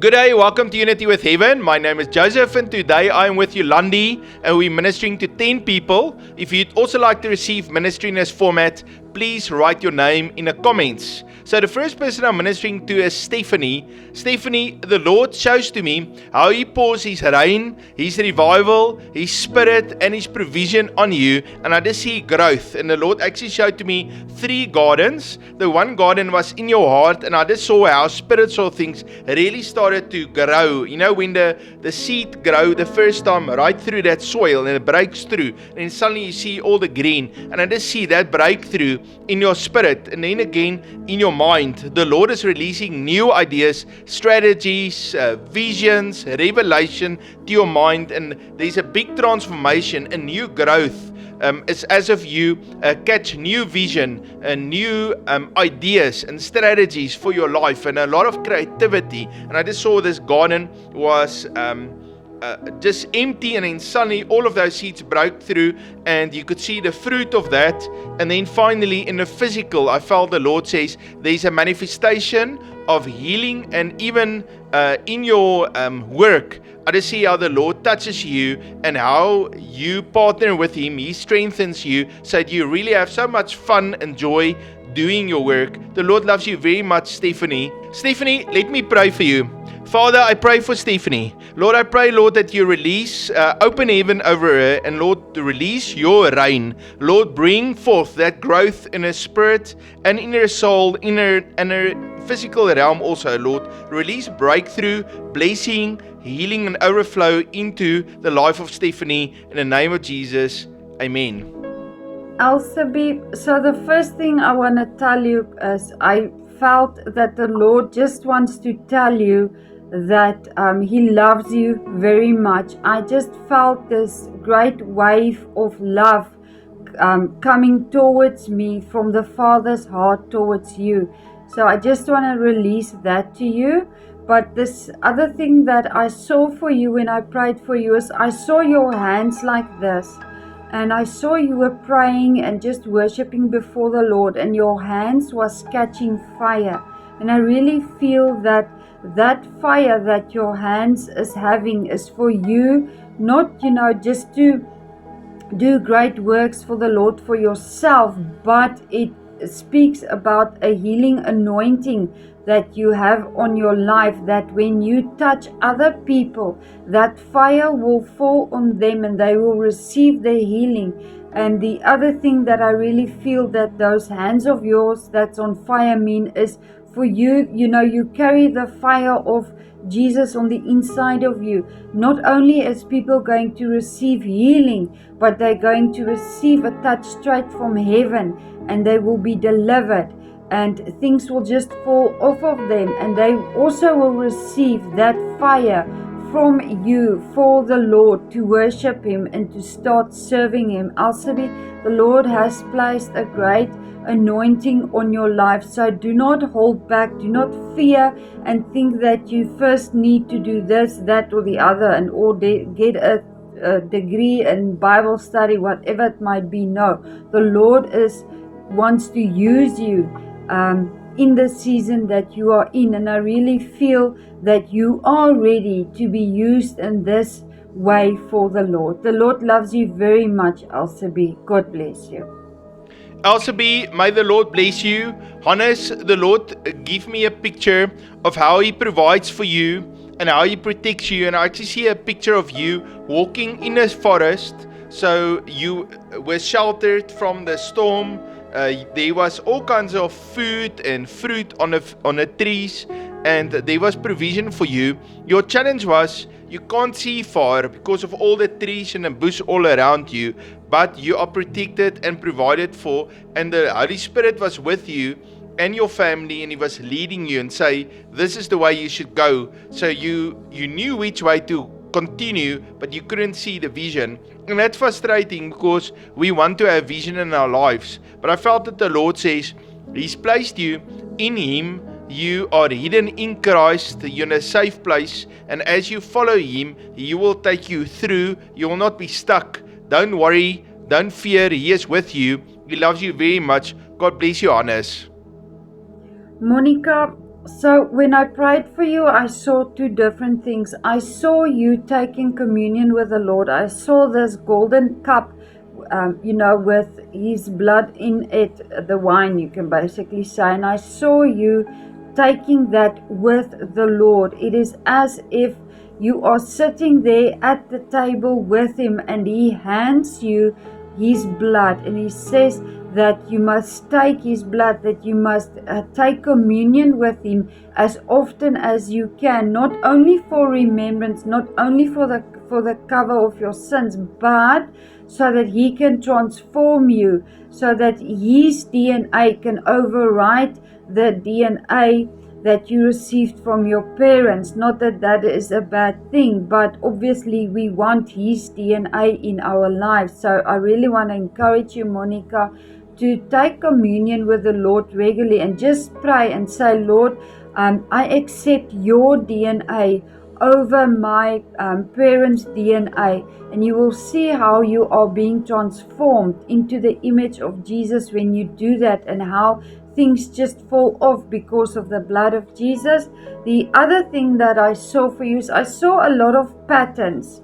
Good day, welcome to Unity with Heaven. My name is Joseph and today I am with Yolandi and we're ministering to 10 people. If you'd also like to receive ministry in this format, please write your name in the comments. So the first person I'm ministering to is Stephanie. Stephanie, the Lord shows to me how He pours His rain, His revival, His spirit and His provision on you, and I just see growth. And the Lord actually showed to me 3 gardens. The one garden was in your heart, and I just saw how spiritual things really started to grow. You know, when the seed grow the first time right through that soil and it breaks through, and then suddenly you see all the green, and I just see that breakthrough in your spirit, and then again in your mind. The Lord is releasing new ideas, strategies, visions, revelation to your mind, and there's a big transformation, a new growth. It's as if you catch new vision and new ideas and strategies for your life and a lot of creativity. And I just saw this garden was just empty, and then suddenly all of those seeds broke through and you could see the fruit of that. And then finally in the physical, I felt the Lord says there's a manifestation of healing, and even in your work, I just see how the Lord touches you and how you partner with Him. He strengthens you so that you really have so much fun and joy doing your work. The Lord loves you very much, Stephanie. Stephanie, let me pray for you. Father, I pray for Stephanie. Lord, I pray, Lord, that you release open heaven over her, and Lord, to release your rain. Lord, bring forth that growth in her spirit and in her soul, in her physical realm also, Lord. Release breakthrough, blessing, healing and overflow into the life of Stephanie. In the name of Jesus, amen. Elsabe, so the first thing I want to tell you is I felt that the Lord just wants to tell you that He loves you very much. I just felt this great wave of love coming towards me from the Father's heart towards you. So I just want to release that to you. But this other thing that I saw for you when I prayed for you is I saw your hands like this. And I saw you were praying and just worshiping before the Lord, and your hands was catching fire. And I really feel that that fire that your hands is having is for you, not, just to do great works for the Lord for yourself, but it speaks about a healing anointing that you have on your life, that when you touch other people, that fire will fall on them and they will receive the healing. And the other thing that I really feel that those hands of yours that's on fire mean is for you, you carry the fire of Jesus on the inside of you. Not only is people going to receive healing, but they're going to receive a touch straight from heaven, and they will be delivered, and things will just fall off of them, and they also will receive that fire from you for the Lord to worship Him and to start serving Him. Elsabe, the Lord has placed a great anointing on your life, so do not hold back, do not fear and think that you first need to do this, that or the other, and or get a degree in Bible study, whatever it might be. No, the Lord wants to use you in the season that you are in, and I really feel that you are ready to be used in this way for the Lord. The Lord loves you very much, Elsabe. God bless you. Elsabe, may the Lord bless you. Hannes, the Lord give me a picture of how He provides for you and how He protects you. And I actually see a picture of you walking in a forest. So you were sheltered from the storm. There was all kinds of food and fruit on the trees, and there was provision for you. Your challenge was you can't see far because of all the trees and the bush all around you, but you are protected and provided for, and the Holy Spirit was with you and your family, and He was leading you and say, this is the way you should go. So you knew which way to continue, but you couldn't see the vision. And that's frustrating because we want to have vision in our lives. But I felt that the Lord says He's placed you in Him. You are hidden in Christ. You're in a safe place. And as you follow Him, He will take you through. You will not be stuck. Don't worry. Don't fear. He is with you. He loves you very much. God bless you, Hannes. Monica, So when I prayed for you, I saw two different things. I saw you taking communion with the Lord. I saw this golden cup, with His blood in it, the wine, you can basically say. And I saw you taking that with the Lord. It is as if you are sitting there at the table with Him, and He hands you His blood, and He says that you must take His blood, that you must take communion with Him as often as you can, not only for remembrance, not only for the cover of your sins, but so that He can transform you, so that His DNA can override the DNA that you received from your parents. Not that that is a bad thing, but obviously we want His DNA in our lives. So I really want to encourage you, Monica, to take communion with the Lord regularly and just pray and say, Lord, I accept your DNA over my parents' DNA, and you will see how you are being transformed into the image of Jesus when you do that, and how things just fall off because of the blood of Jesus. The other thing that I saw for you is I saw a lot of patterns,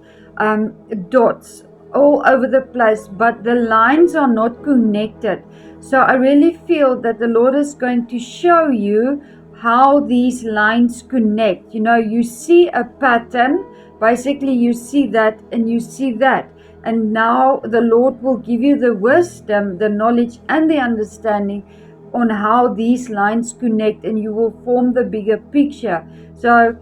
dots all over the place, but the lines are not connected. So I really feel that the Lord is going to show you how these lines connect. You see a pattern, basically you see that and you see that. And now the Lord will give you the wisdom, the knowledge, and the understanding on how these lines connect, and you will form the bigger picture. So,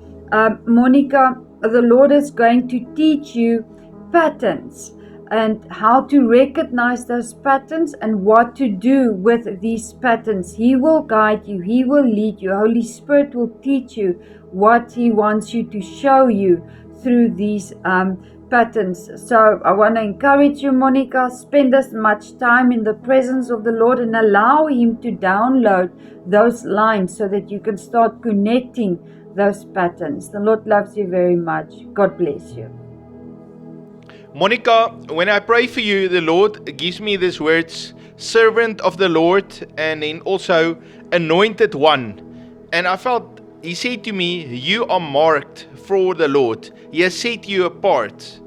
Monica, the Lord is going to teach you patterns and how to recognize those patterns and what to do with these patterns. He will guide you. He will lead you. Holy Spirit will teach you what He wants you to show you through these patterns. So I want to encourage you, Monica, spend as much time in the presence of the Lord and allow Him to download those lines so that you can start connecting those patterns. The Lord loves you very much. God bless you. Monica, when I pray for you, the Lord gives me these words, servant of the Lord, and then also anointed one. And I felt He said to me, you are marked for the Lord. He has set you apart.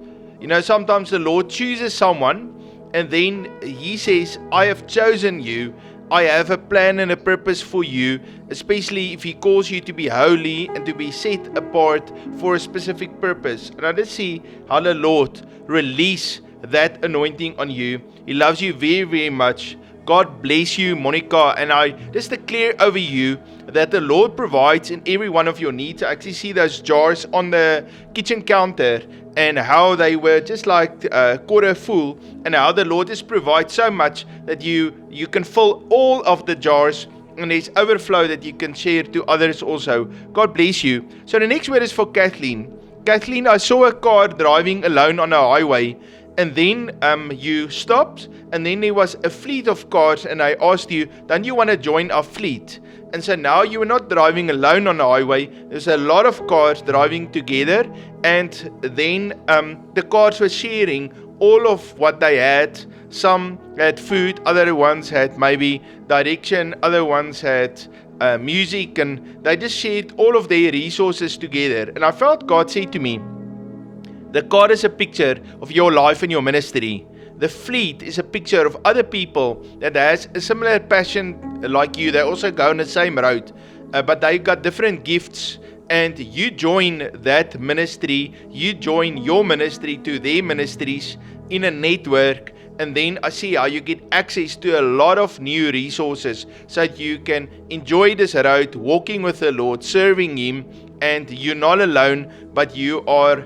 Sometimes the Lord chooses someone, and then He says, I have chosen you. I have a plan and a purpose for you, especially if He calls you to be holy and to be set apart for a specific purpose. And I just see how the Lord release that anointing on you. He loves you very, very much. God bless you, Monica, and I just declare over you that the Lord provides in every one of your needs. I actually see those jars on the kitchen counter and how they were just like quarter full, and how the Lord just provides so much that you can fill all of the jars, and there's overflow that you can share to others also. God bless you. So the next word is for Kathleen. Kathleen, I saw a car driving alone on a highway, and then you stopped, and then there was a fleet of cars, and I asked you, don't you want to join our fleet? And so now you are not driving alone on the highway. There's a lot of cars driving together, and then the cars were sharing all of what they had. Some had food, other ones had maybe direction, other ones had music, and they just shared all of their resources together. And I felt God say to me, the car is a picture of your life and your ministry. The fleet is a picture of other people that has a similar passion like you. They also go on the same road, but they got different gifts, and you join that ministry, you join your ministry to their ministries in a network, and then I see how you get access to a lot of new resources so that you can enjoy this road, walking with the Lord, serving Him, and you're not alone, but you are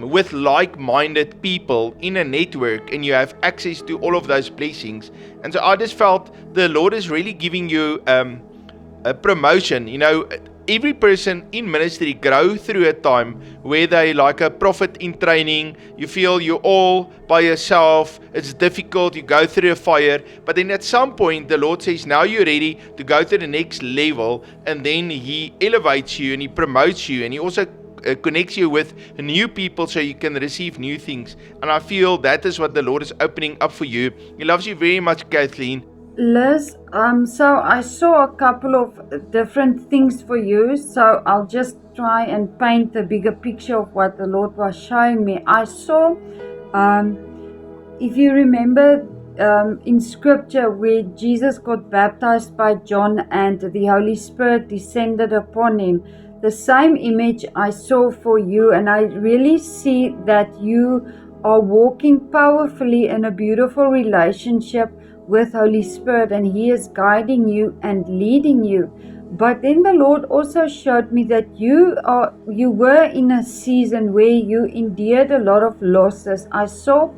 with like-minded people in a network, and you have access to all of those blessings. And so I just felt the Lord is really giving you a promotion. Every person in ministry grow through a time where they like a prophet in training. You feel you're all by yourself. It's difficult. You go through a fire. But then at some point, the Lord says, now you're ready to go to the next level. And then He elevates you and He promotes you. And He also connects you with new people so you can receive new things. And I feel that is what the Lord is opening up for you. He loves you very much, Kathleen. Liz, so I saw a couple of different things for you, so I'll just try and paint a bigger picture of what the Lord was showing me. I saw, um, if you remember in scripture where Jesus got baptized by John and the Holy Spirit descended upon him, the same image I saw for you, and I really see that you are walking powerfully in a beautiful relationship with Holy Spirit, and He is guiding you and leading you. But then the Lord also showed me that you were in a season where you endured a lot of losses. I saw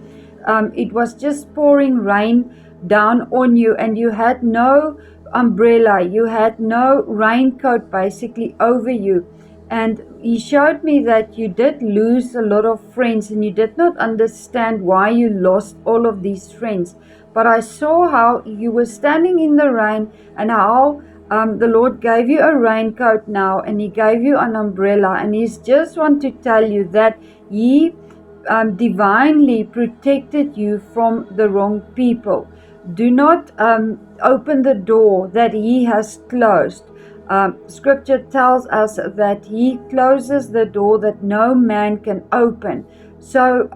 it was just pouring rain down on you, and you had no umbrella, you had no raincoat basically over you. And he showed me that you did lose a lot of friends, and you did not understand why you lost all of these friends. But I saw how you were standing in the rain, and how the Lord gave you a raincoat now, and He gave you an umbrella, and He's just want to tell you that He divinely protected you from the wrong people. Do not open the door that He has closed. Scripture tells us that He closes the door that no man can open. So,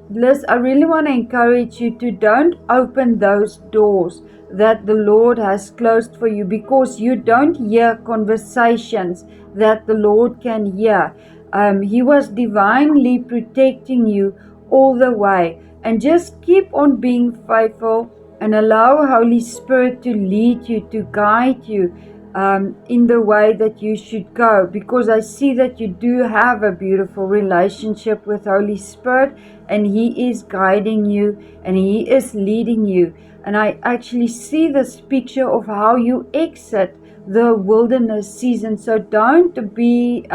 Liz, I really want to encourage you to don't open those doors that the Lord has closed for you, because you don't hear conversations that the Lord can hear. He was divinely protecting you all the way. And just keep on being faithful and allow Holy Spirit to lead you, to guide you in the way that you should go, because I see that you do have a beautiful relationship with Holy Spirit, and He is guiding you and He is leading you. And I actually see this picture of how you exit the wilderness season. So don't be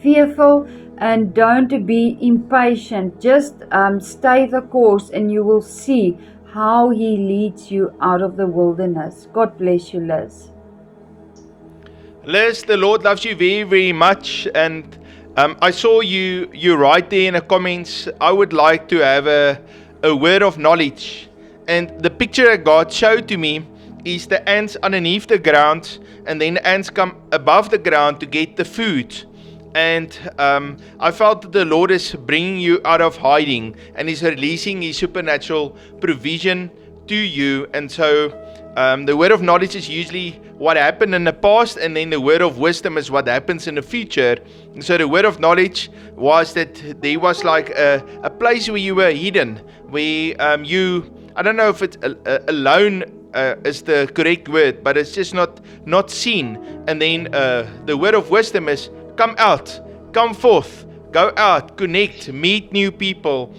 fearful and don't be impatient. Just stay the course, and you will see how He leads you out of the wilderness. God bless you, Liz. Liz, the Lord loves you very, very much, and I saw you write there in the comments, I would like to have a word of knowledge. And the picture that God showed to me is the ants underneath the ground, and then the ants come above the ground to get the food. And I felt that the Lord is bringing you out of hiding, and is releasing His supernatural provision to you. And so the word of knowledge is usually what happened in the past, and then the word of wisdom is what happens in the future. And so the word of knowledge was that there was like a place where you were hidden, where I don't know if it's alone is the correct word, but it's just not seen. And then the word of wisdom is come out, come forth, go out, connect, meet new people.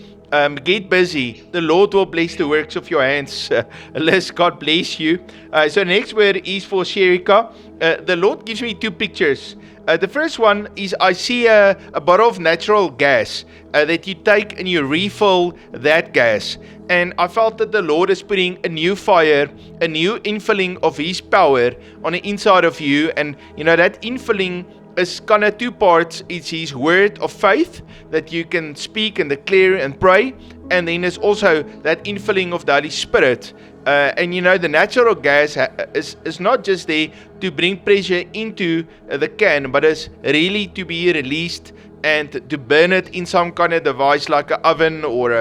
Get busy. The Lord will bless the works of your hands. Liz, God bless you. So next word is for Sherika. The Lord gives me two pictures. The first one is I see a bottle of natural gas that you take and you refill that gas. And I felt that the Lord is putting a new fire, a new infilling of His power on the inside of you. And you know that infilling is kind of two parts. It's His word of faith that you can speak and declare and pray, and then there's also that infilling of the Holy Spirit. And you know, the natural gas is not just there to bring pressure into the can, but it's really to be released and to burn it in some kind of device like an oven or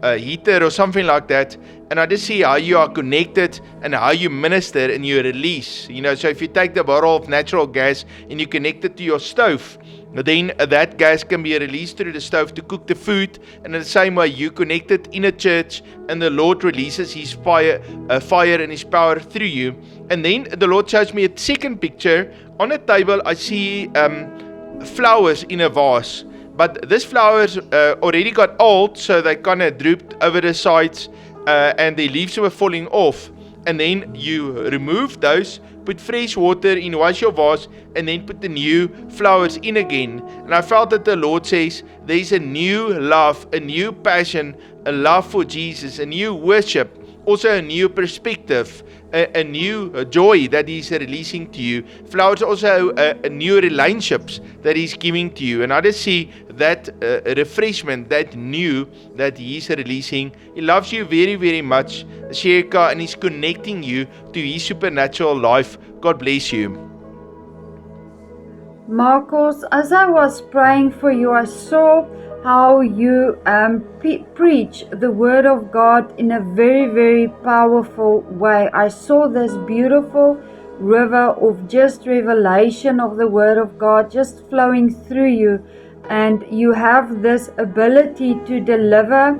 a heater or something like that. And I just see how you are connected and how you minister and you release. You know, so if you take the bottle of natural gas and you connect it to your stove, then that gas can be released through the stove to cook the food. And in the same way, you connect it in a church, and the Lord releases His fire and His power through you. And then the Lord shows me a second picture. On a table, I see flowers in a vase. But these flowers already got old, so they kind of drooped over the sides, and the leaves were falling off. And then you remove those, put fresh water in, wash your vase, and then put the new flowers in again. And I felt that the Lord says there's a new love, a new passion, a love for Jesus, a new worship, also a new perspective a new joy that He's releasing to you. Flowers also a new relationships that He's giving to you. And I just see that refreshment, that new that He's releasing. He loves you very, very much, Sherika, and He's connecting you to His supernatural life. God bless you. Marcos, as I was praying for you, I saw how you preach the Word of God in a very, very powerful way. I saw this beautiful river of just revelation of the Word of God just flowing through you, and you have this ability to deliver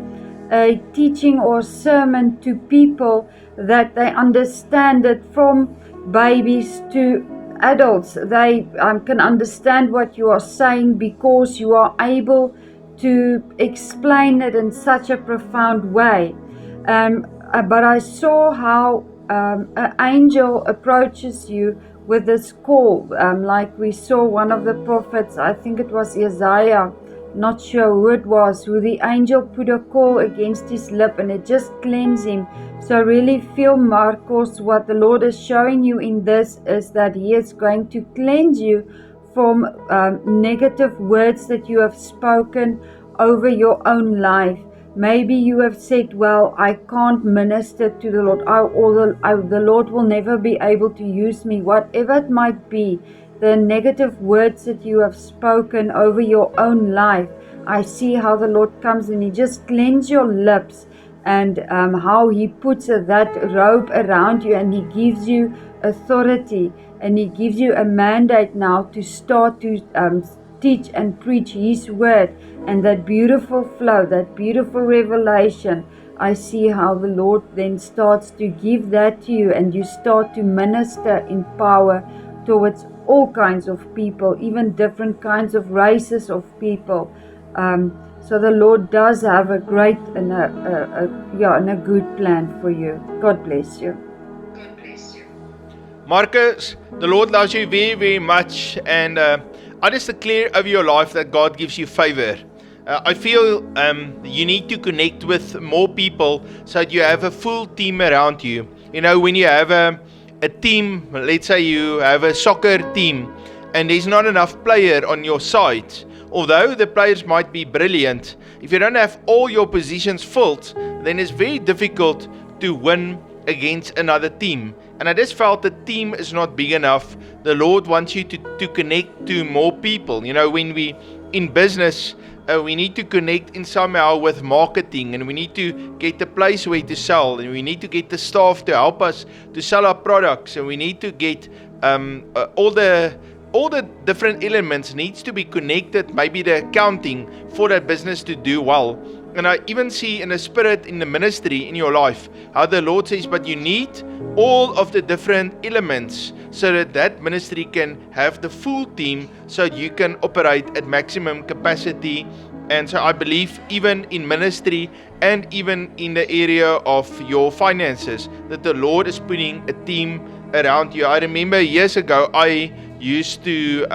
a teaching or sermon to people that they understand it, from babies to adults. They can understand what you are saying because you are able to explain it in such a profound way. But I saw how an angel approaches you with this call, like we saw one of the prophets, I think it was Isaiah, not sure who it was, who the angel put a call against his lip and it just cleansed him. So I really feel, Marcos, what the Lord is showing you in this is that He is going to cleanse you from negative words that you have spoken over your own life. Maybe you have said, well, I can't minister to the Lord, the Lord will never be able to use me, whatever it might be. The negative words that you have spoken over your own life, I see how the Lord comes and He just cleanses your lips, and how He puts that robe around you and He gives you authority and He gives you a mandate now to start to teach and preach His word, and that beautiful flow, that beautiful revelation. I see how the Lord then starts to give that to you, and you start to minister in power towards all kinds of people, even different kinds of races of people. So the Lord does have a great and a good plan for you. God bless you. Marcus, the Lord loves you very, very much, and I just declare over your life that God gives you favor. I feel you need to connect with more people so that you have a full team around you. You know, when you have a team, let's say you have a soccer team, and there's not enough player on your side, although the players might be brilliant, if you don't have all your positions filled, then it's very difficult to win against another team. And I just felt the team is not big enough. The Lord wants you to connect to more people. You know, when we in business, we need to connect in somehow with marketing, and we need to get the place where to sell, and we need to get the staff to help us to sell our products, and we need to get all the different elements needs to be connected, maybe the accounting for that business to do well. And I even see in the spirit, in the ministry, in your life, how the Lord says, but you need all of the different elements so that that ministry can have the full team, so you can operate at maximum capacity. And so I believe even in ministry and even in the area of your finances, that the Lord is putting a team around you. I remember years ago, I used to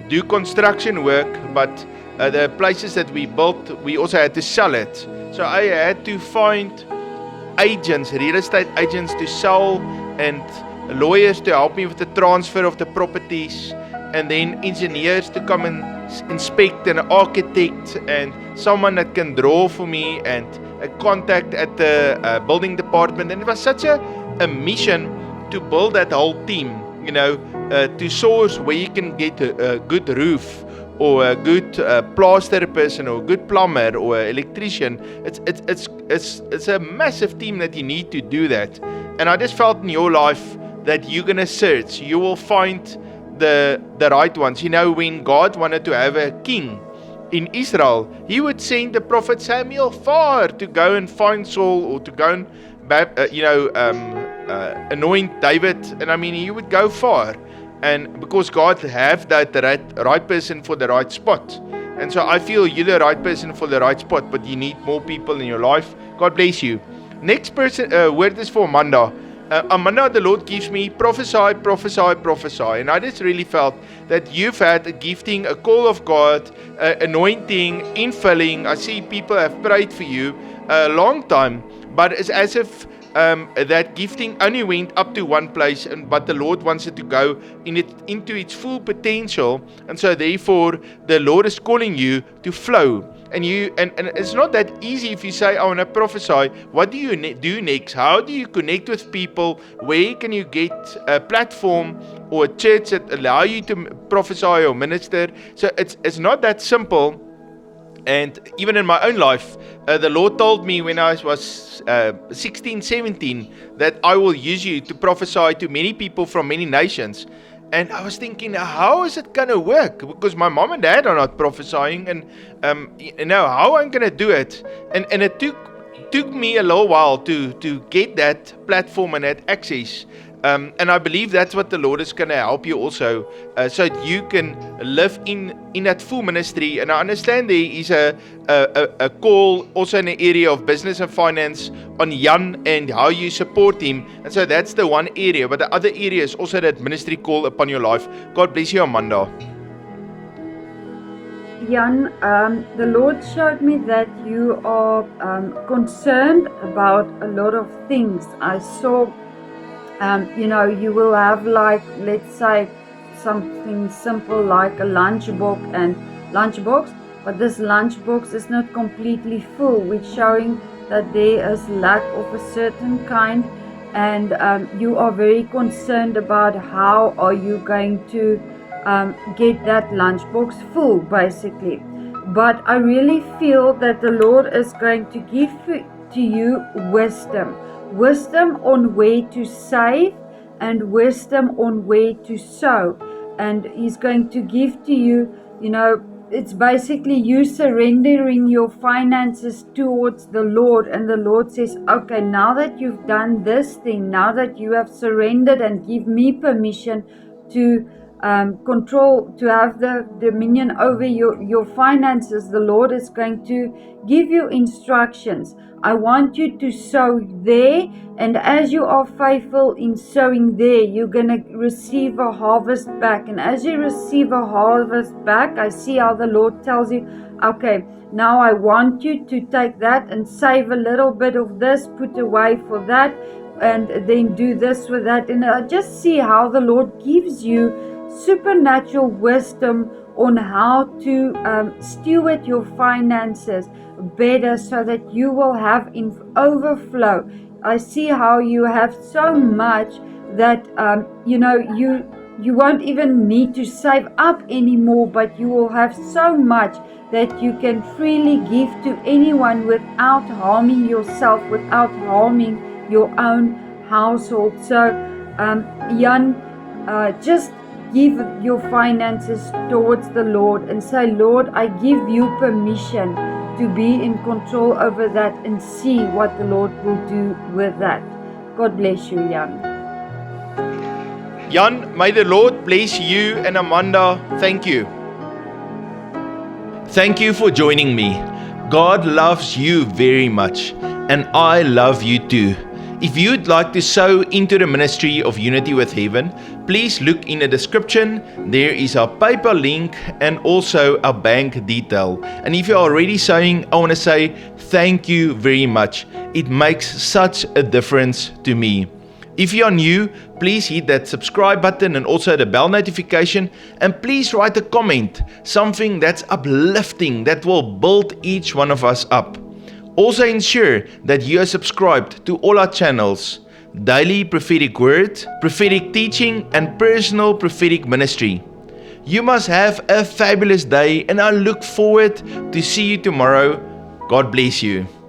do construction work, but the places that we built, we also had to sell it. So I had to find agents, real estate agents to sell, and lawyers to help me with the transfer of the properties, and then engineers to come and inspect, and an architect, and someone that can draw for me, and a contact at the building department. And it was such a mission to build that whole team, you know, to source where you can get a good roof, or a good plaster person, or a good plumber, or an electrician. It's a massive team that you need to do that. And I just felt in your life that you're gonna search, you will find the right ones. You know, when God wanted to have a king in Israel, He would send the prophet Samuel far to go and find Saul, or to go and anoint David. And I mean, He would go far. And because God have that right person for the right spot. And so I feel you're the right person for the right spot, but you need more people in your life. God bless you. Next person, word is for Amanda. Amanda, the Lord gives me prophesy, prophesy, prophesy. And I just really felt that you've had a gifting, a call of God, anointing, infilling. I see people have prayed for you a long time, but it's as if that gifting only went up to one place, but the Lord wants it to go into its full potential, and so therefore the Lord is calling you to flow. And it's not that easy if you say, I want to prophesy. What do you do next? How do you connect with people? Where can you get a platform or a church that allow you to prophesy or minister? So it's not that simple. And even in my own life, the Lord told me when I was 16, 17, that I will use you to prophesy to many people from many nations. And I was thinking, how is it going to work? Because my mom and dad are not prophesying, and how I'm going to do it. And it took me a little while to get that platform and that access. And I believe that's what the Lord is going to help you also, so that you can live in that full ministry. And I understand there is a call also in the area of business and finance on Jan and how you support him. And so that's the one area. But the other area is also that ministry call upon your life. God bless you, Amanda. Jan, the Lord showed me that you are concerned about a lot of things. I saw you will have, like, let's say something simple like a lunchbox, but this lunchbox is not completely full, which showing that there is lack of a certain kind, and you are very concerned about how are you going to get that lunchbox full, basically. But I really feel that the Lord is going to give to you wisdom on where to save and wisdom on where to sow. And He's going to give to you, it's basically you surrendering your finances towards the Lord. And the Lord says, okay, now that you've done this thing, now that you have surrendered and give me permission to control, to have the dominion over your finances, the Lord is going to give you instructions. I want you to sow there, and as you are faithful in sowing there, you're going to receive a harvest back. And as you receive a harvest back, I see how the Lord tells you, okay, now I want you to take that and save a little bit of this, put away for that, and then do this with that. And I just see how the Lord gives you supernatural wisdom on how to steward your finances better, so that you will have in overflow. I see how you have so much that you won't even need to save up anymore, but you will have so much that you can freely give to anyone without harming yourself, without harming your own household. So Jan, just give your finances towards the Lord and say, Lord, I give you permission to be in control over that, and see what the Lord will do with that. God bless you, Jan. Jan, may the Lord bless you and Amanda. Thank you. Thank you for joining me. God loves you very much, and I love you too. If you'd like to sow into the ministry of Unity with Heaven, please look in the description. There is our PayPal link and also our bank detail. And if you're already sowing, I want to say thank you very much. It makes such a difference to me. If you are new, please hit that subscribe button and also the bell notification, and please write a comment, something that's uplifting, that will build each one of us up. Also ensure that you are subscribed to all our channels: Daily Prophetic Word, Prophetic Teaching, and Personal Prophetic Ministry. You must have a fabulous day, and I look forward to see you tomorrow. God bless you.